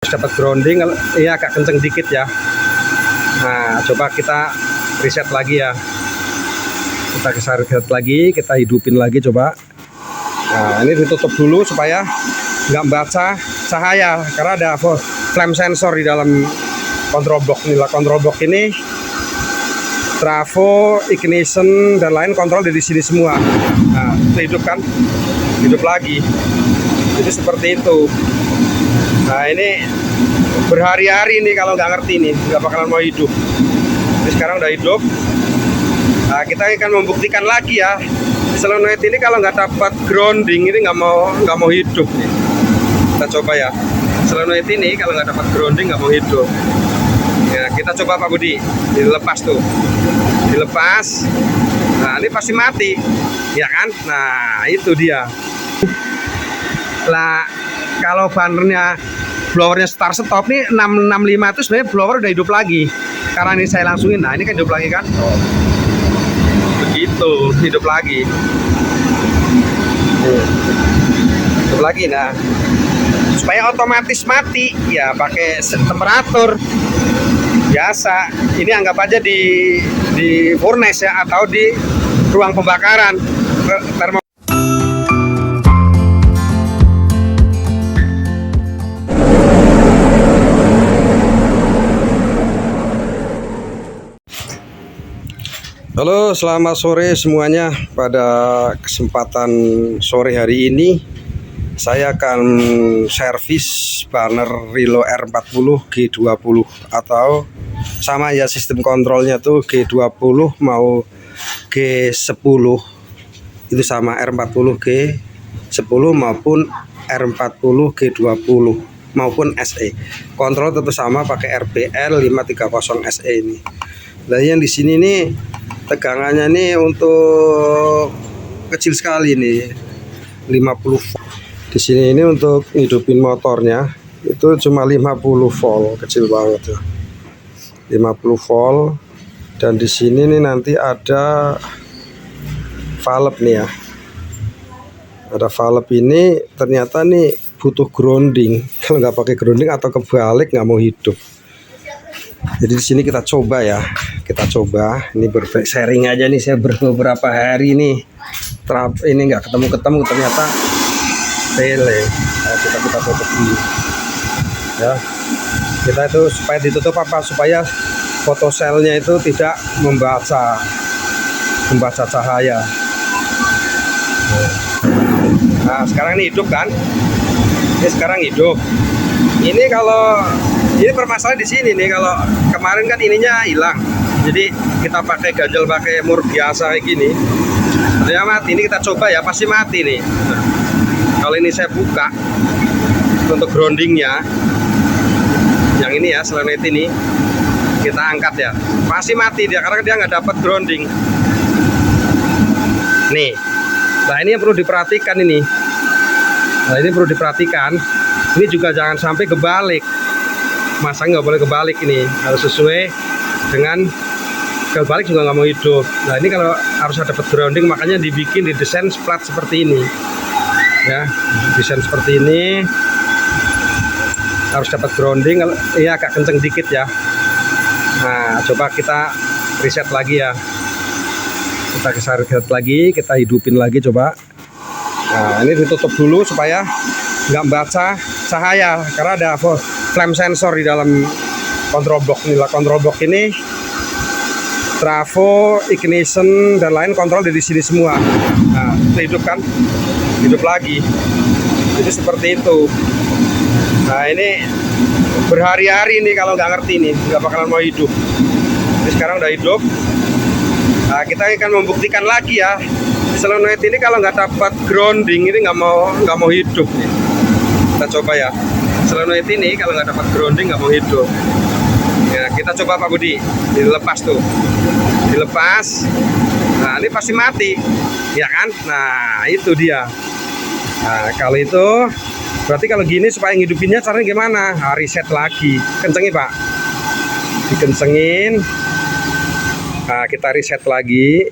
Dapat grounding, ini agak kenceng dikit ya. Nah, coba kita reset lagi ya. Kita reset lagi, kita hidupin lagi coba. Nah, ini ditutup dulu supaya nggak membaca cahaya karena ada flame sensor di dalam control block ini. Control block ini trafo, ignition dan lain kontrol dari sini semua. Nah, itu hidup kan, hidup lagi. Jadi seperti itu. Nah, ini berhari-hari nih kalau nggak ngerti nih, nggak bakalan mau hidup. Jadi sekarang udah hidup. Nah, kita akan membuktikan lagi ya. Solenoid ini kalau nggak dapat grounding ini nggak mau hidup nih. Kita coba ya. Solenoid ini kalau nggak dapat grounding nggak mau hidup. Ya, kita coba Pak Budi, dilepas tuh, dilepas. Nah, ini pasti mati, ya kan? Nah, itu dia. Lah, kalau bannernya blowernya start stop nih 665 itu sebenarnya blower udah hidup lagi. Karena ini saya langsungin, nah ini kan hidup lagi kan? Begitu, hidup lagi. Hidup lagi, nah supaya otomatis mati ya pakai temperatur biasa. Ini anggap aja di furnace ya, atau di ruang pembakaran termo. Halo, selamat sore semuanya. Pada kesempatan sore hari ini saya akan servis banner Rilo R40 G20 atau sama ya, sistem kontrolnya tuh G20 mau G10 itu sama, R40 G10 maupun R40 G20 maupun SE. Kontrol tentu sama pakai RBL 530 SE ini. Nah, yang di sini nih tegangannya nih untuk kecil sekali nih, 50 volt. Di sini ini untuk hidupin motornya itu cuma 50 volt, kecil banget tuh. 50 volt. Dan di sini nih nanti ada valve nih ya. Ada valve ini ternyata nih butuh grounding. Kalau nggak pakai grounding atau kebalik nggak mau hidup. Jadi di sini kita coba ya, kita coba. Ini sharing aja nih, saya beberapa hari nih ini nggak ketemu ternyata tele. Nah, kita tutup dulu ya. Kita itu supaya ditutup apa? Supaya fotoselnya itu tidak membaca cahaya. Nah, sekarang ini hidup kan? Ini sekarang hidup. Ini kalau ini permasalahan di sini nih, kalau kemarin kan ininya hilang, jadi kita pakai ganjel, pakai mur biasa kayak gini, dia mati. Ini kita coba ya, pasti mati nih. Nah, kalau ini saya buka untuk groundingnya, yang ini ya, solenoid ini kita angkat ya, pasti mati dia karena dia nggak dapat grounding. Nih, nah ini yang perlu diperhatikan ini. Nah, ini perlu diperhatikan. Ini juga jangan sampai kebalik. Masang nggak boleh kebalik, ini harus sesuai dengan kebalik juga nggak mau hidup. Nah, ini kalau harus dapat grounding, makanya dibikin di desain plat seperti ini ya, desain seperti ini harus dapat grounding. Ini agak kenceng dikit ya. Nah, coba kita reset lagi ya, kita reset lagi, kita hidupin lagi coba. Nah, ini ditutup dulu supaya nggak membaca cahaya karena ada flame sensor di dalam control block ini. Control block ini trafo, ignition dan lain kontrol dari sini semua. Nah, itu hidup kan, hidup lagi. Jadi seperti itu. Nah, ini berhari-hari nih kalau nggak ngerti nih, nggak bakalan mau hidup. Jadi sekarang udah hidup. Nah, kita akan membuktikan lagi ya. Solenoid ini kalau nggak dapat grounding ini nggak mau hidup nih. Kita coba ya. Solenoid ini kalau nggak dapat grounding nggak mau hidup. Ya, kita coba Pak Budi, dilepas tuh, dilepas. Nah, ini pasti mati, ya kan? Nah, itu dia. Nah, kalau itu berarti kalau gini supaya ngidupinnya caranya gimana? Nah, reset lagi, kencengin Pak, dikencengin. Nah, kita reset lagi.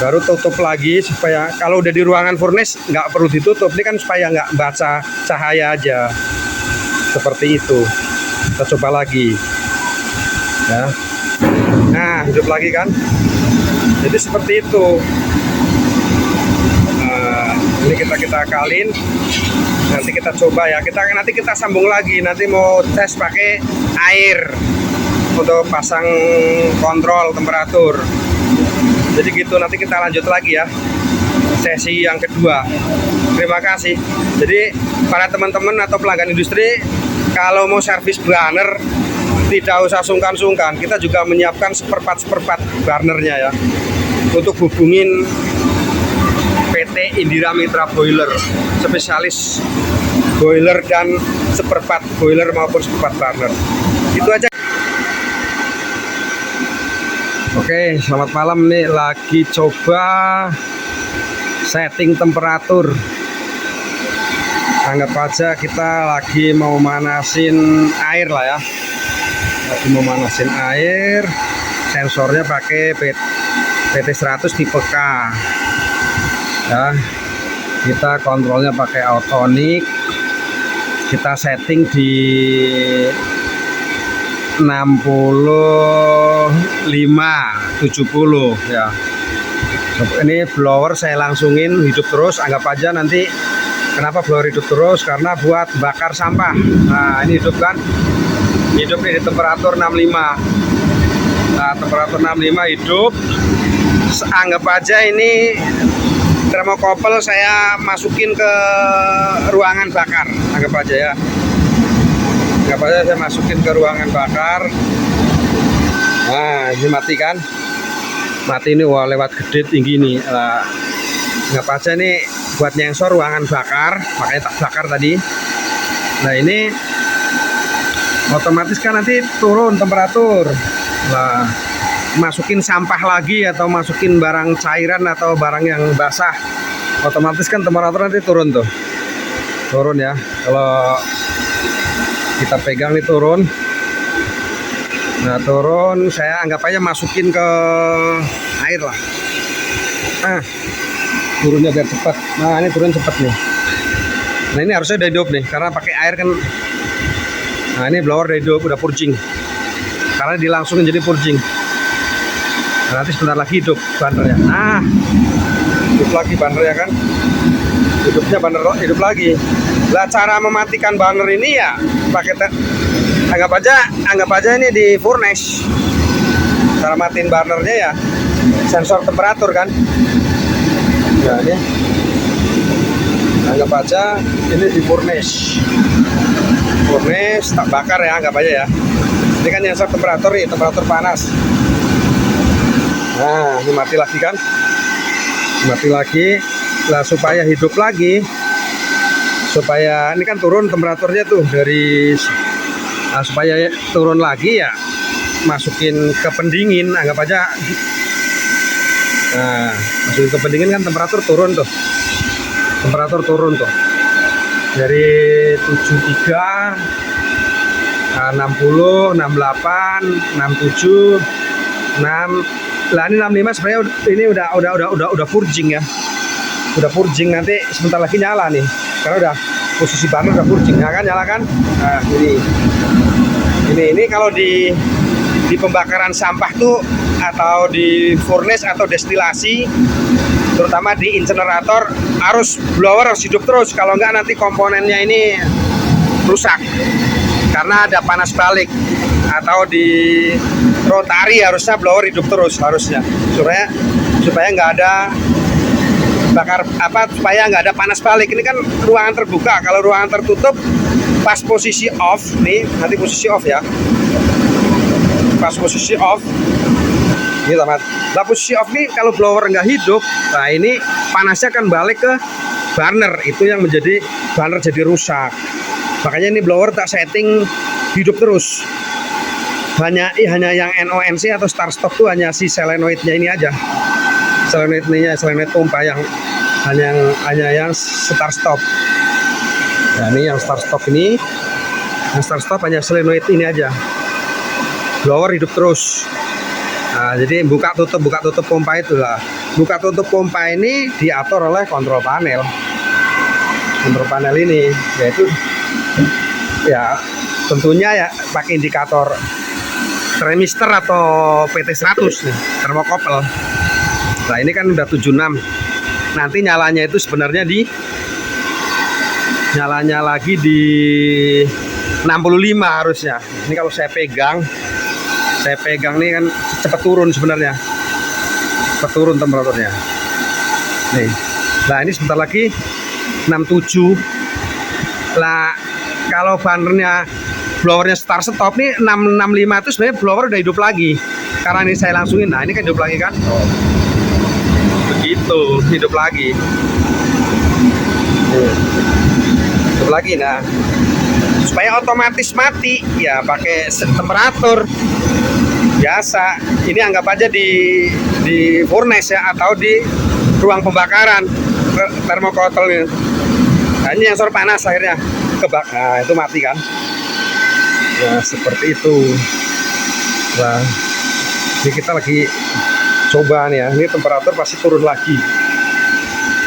baru tutup lagi supaya kalau udah di ruangan furnace nggak perlu ditutup. Ini kan supaya nggak baca cahaya aja, seperti itu. Kita coba lagi ya. Nah, hidup lagi kan, jadi seperti itu. Nah, ini kita akalin, nanti kita coba ya, nanti kita sambung lagi, nanti mau tes pakai air untuk pasang kontrol temperatur. Jadi gitu, nanti kita lanjut lagi ya, sesi yang kedua. Terima kasih. Jadi para teman-teman atau pelanggan industri, kalau mau servis burner tidak usah sungkan-sungkan. Kita juga menyiapkan seperempat burnernya ya, untuk hubungin PT Indira Mitra Boiler, spesialis boiler dan seperempat boiler maupun seperempat burner. Itu aja. Oke, selamat malam. Nih lagi coba setting temperatur. Anggap aja kita lagi mau manasin air lah ya. Lagi mau manasin air. Sensornya pakai PT100 tipe K. Ya, kita kontrolnya pakai autonik. Kita setting di 65-70 ya. Ini blower saya langsungin hidup terus. Anggap aja nanti, kenapa blower hidup terus, karena buat bakar sampah. Nah, ini hidup kan, hidup di temperatur 65. Nah, temperatur 65 hidup. Anggap aja ini termokopel saya masukin ke ruangan bakar. Anggap aja ya, anggap aja saya masukin ke ruangan bakar. Nah, ini mati kan, mati ini. Wah, lewat gede tinggi nih. Anggap aja nih buat nyengsor ruangan bakar, makanya tak bakar tadi. Nah, ini otomatis kan nanti turun temperatur. Nah, masukin sampah lagi atau masukin barang cairan atau barang yang basah, otomatis kan temperatur nanti turun tuh, turun ya. Kalau kita pegang nih turun. Nah, turun, saya anggap aja masukin ke air lah. Nah, turunnya biar cepat. Nah, ini turun cepat nih. Nah, ini harusnya udah hidup nih, karena pakai air kan. Nah, ini blower udah hidup, udah purging, karena dilangsungin jadi purging. Nah, nanti sebentar lagi hidup bannernya. Nah, hidup lagi bannernya kan, hidupnya banner hidup lagi. Lah, cara mematikan banner ini ya pakai anggap aja ini di furnace. Cara matiin bannernya ya sensor temperatur kan. Nah, ini anggap aja ini di furnace tak bakar ya, anggap aja ya. Ini kan sensor temperatur nih, temperatur panas. Nah, ini mati lagi kan, mati lagi. Lah, supaya hidup lagi, supaya ini kan turun temperaturnya tuh dari, nah, supaya turun lagi ya masukin ke pendingin. Anggap aja, nah, masukin ke pendingin kan temperatur turun tuh, temperatur turun tuh dari 73, 60, 68, 67, 6. Lah, ini 65 sebenarnya ini udah purging ya. Udah purging, nanti sebentar lagi nyala nih. Karena udah posisi banner udah purging. Nah, kan nyala kan? Nah, ini kalau di pembakaran sampah tuh, atau di furnace atau destilasi, terutama di incinerator, harus blower harus hidup terus. Kalau enggak nanti komponennya ini rusak. Karena ada panas balik. Atau di rotari harusnya blower hidup terus harusnya, supaya nggak ada bakar supaya nggak ada panas balik. Ini kan ruangan terbuka. Kalau ruangan tertutup, pas posisi off nih, nanti posisi off ya, pas posisi off ini teman. Nah, posisi off nih kalau blower nggak hidup, nah ini panasnya akan balik ke burner, itu yang menjadi burner jadi rusak. Makanya ini blower tak setting hidup terus. Hanya yang NONC atau start stop tuh hanya si solenoidnya ini aja, solenoid pompa yang hanya yang start stop. Nah, ini yang start stop ini, yang start stop hanya solenoid ini aja. Blower hidup terus. Nah, jadi buka tutup pompa itulah. buka tutup pompa ini diatur oleh kontrol panel. Kontrol panel ini yaitu ya tentunya ya pakai indikator tremister atau PT100 nih, termokopel. Nah ini kan udah 76. Nanti nyalanya itu sebenarnya nyalanya lagi di 65 harusnya. Ini kalau saya pegang nih kan cepet turun sebenarnya, cepet turun temperaturnya nih. Nah ini sebentar lagi 67. Lah kalau bannernya blowernya start stop nih 665 itu sebenarnya blower udah hidup lagi karena ini saya langsungin. Nah ini kan hidup lagi kan, begitu hidup lagi, hidup lagi. Nah supaya otomatis mati ya pakai temperatur biasa. Ini anggap aja di furnace ya, atau di ruang pembakaran termokotol ini. Nah ini yang sensor panas akhirnya kebak, nah itu mati kan. Nah seperti itu. Nah ini kita lagi coba nih ya, ini temperatur pasti turun lagi.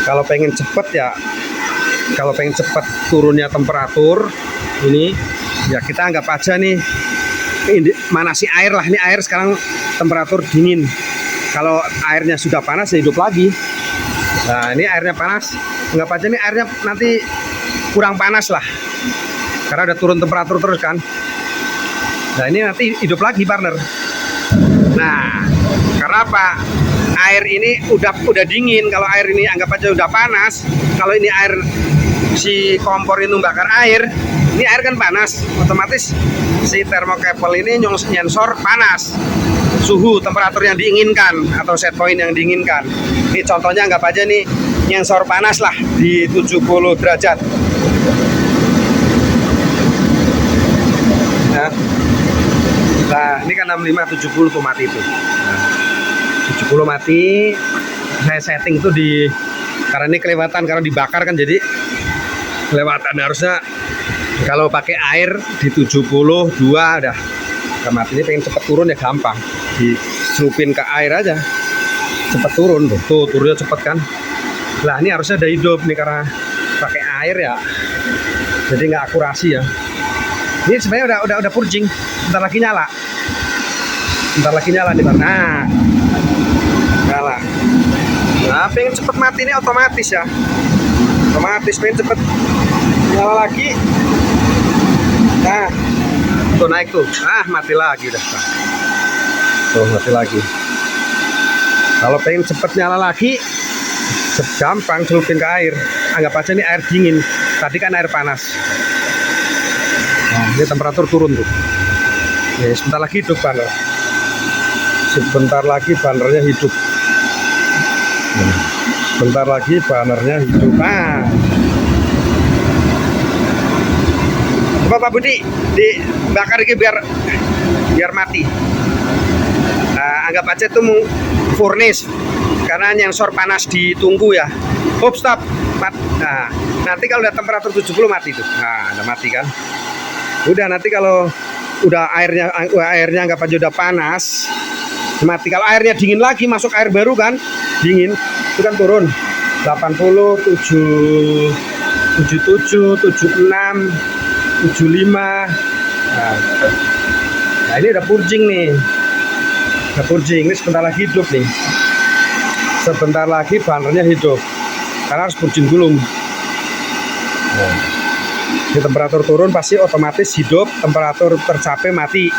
Kalau pengen cepet ya, kalau pengen cepet turunnya temperatur ini ya kita anggap aja nih manasi air lah. Ini air sekarang temperatur dingin. Kalau airnya sudah panas ya hidup lagi. Nah ini airnya panas, anggap aja nih airnya nanti kurang panas lah karena udah turun temperatur terus kan. Nah ini nanti hidup lagi partner. Nah karena apa, air ini udah dingin. Kalau air ini anggap aja udah panas, kalau ini air si kompor ini membakar air, ini air kan panas, otomatis si termocable ini nyensor panas, suhu temperatur yang diinginkan atau set point yang diinginkan. Ini contohnya anggap aja nih nyensor panas lah di 70 derajat. Nah ini kan 65 70 tuh mati itu. Nah, 70 mati. Saya setting tuh karena ini kelewatan, karena dibakar kan jadi kelewatan. Harusnya kalau pakai air di 72 udah mati. Ini pengen cepet turun ya gampang, dicelupin ke air aja cepet turun tuh turunnya cepet kan. Lah ini harusnya udah hidup nih karena pakai air ya, jadi nggak akurasi ya. Ini sebenarnya udah purging, bentar lagi nyala nih bang. Nah nyala. Nah pengen cepet mati ini otomatis ya, otomatis pengen cepet nyala lagi. Nah tuh naik tuh, mati lagi udah tuh, mati lagi. Kalau pengen cepet nyala lagi gampang, celupin ke air. Anggap aja ini air dingin, tadi kan air panas. Nah ini temperatur turun tuh. Nih sebentar lagi hidup banner, sebentar lagi bannernya hidup. Sebentar lagi bannernya hidup. Pak Budi dibakar ini biar mati. Nah, anggap aja itu furnace karena nyensor panas ditunggu ya. Hop stop. Nah, nanti kalau udah temperatur 70 mati tuh. Nah, udah mati kan. Udah nanti kalau udah airnya anggap aja udah panas mati. Kalau airnya dingin lagi masuk air baru kan dingin itu kan turun 80 77 76 75. Nah ini udah purging nih, udah purging. Ini sebentar lagi hidup nih, sebentar lagi bannernya hidup karena harus purging dulu. Nah, ini temperatur turun pasti otomatis hidup, temperatur tercapai mati.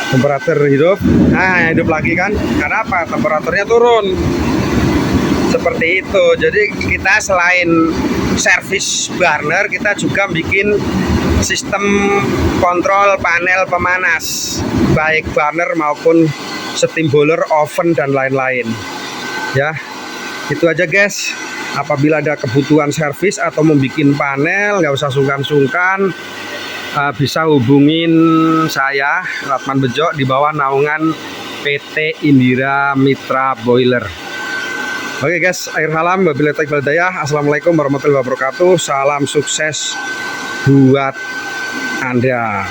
Temperatur hidup, nah hidup lagi kan karena apa, temperaturnya turun. Seperti itu. Jadi kita selain servis burner, kita juga bikin sistem kontrol panel pemanas, baik burner maupun steam boiler, oven dan lain-lain. Ya, itu aja guys. Apabila ada kebutuhan servis atau membuat panel, nggak usah sungkan-sungkan, bisa hubungin saya Ratman Bejo di bawah naungan PT Indira Mitra Boiler. Oke guys, akhir salam, wabillahi taufiq wal hidayah. Assalamualaikum warahmatullahi wabarakatuh. Salam sukses buat Anda.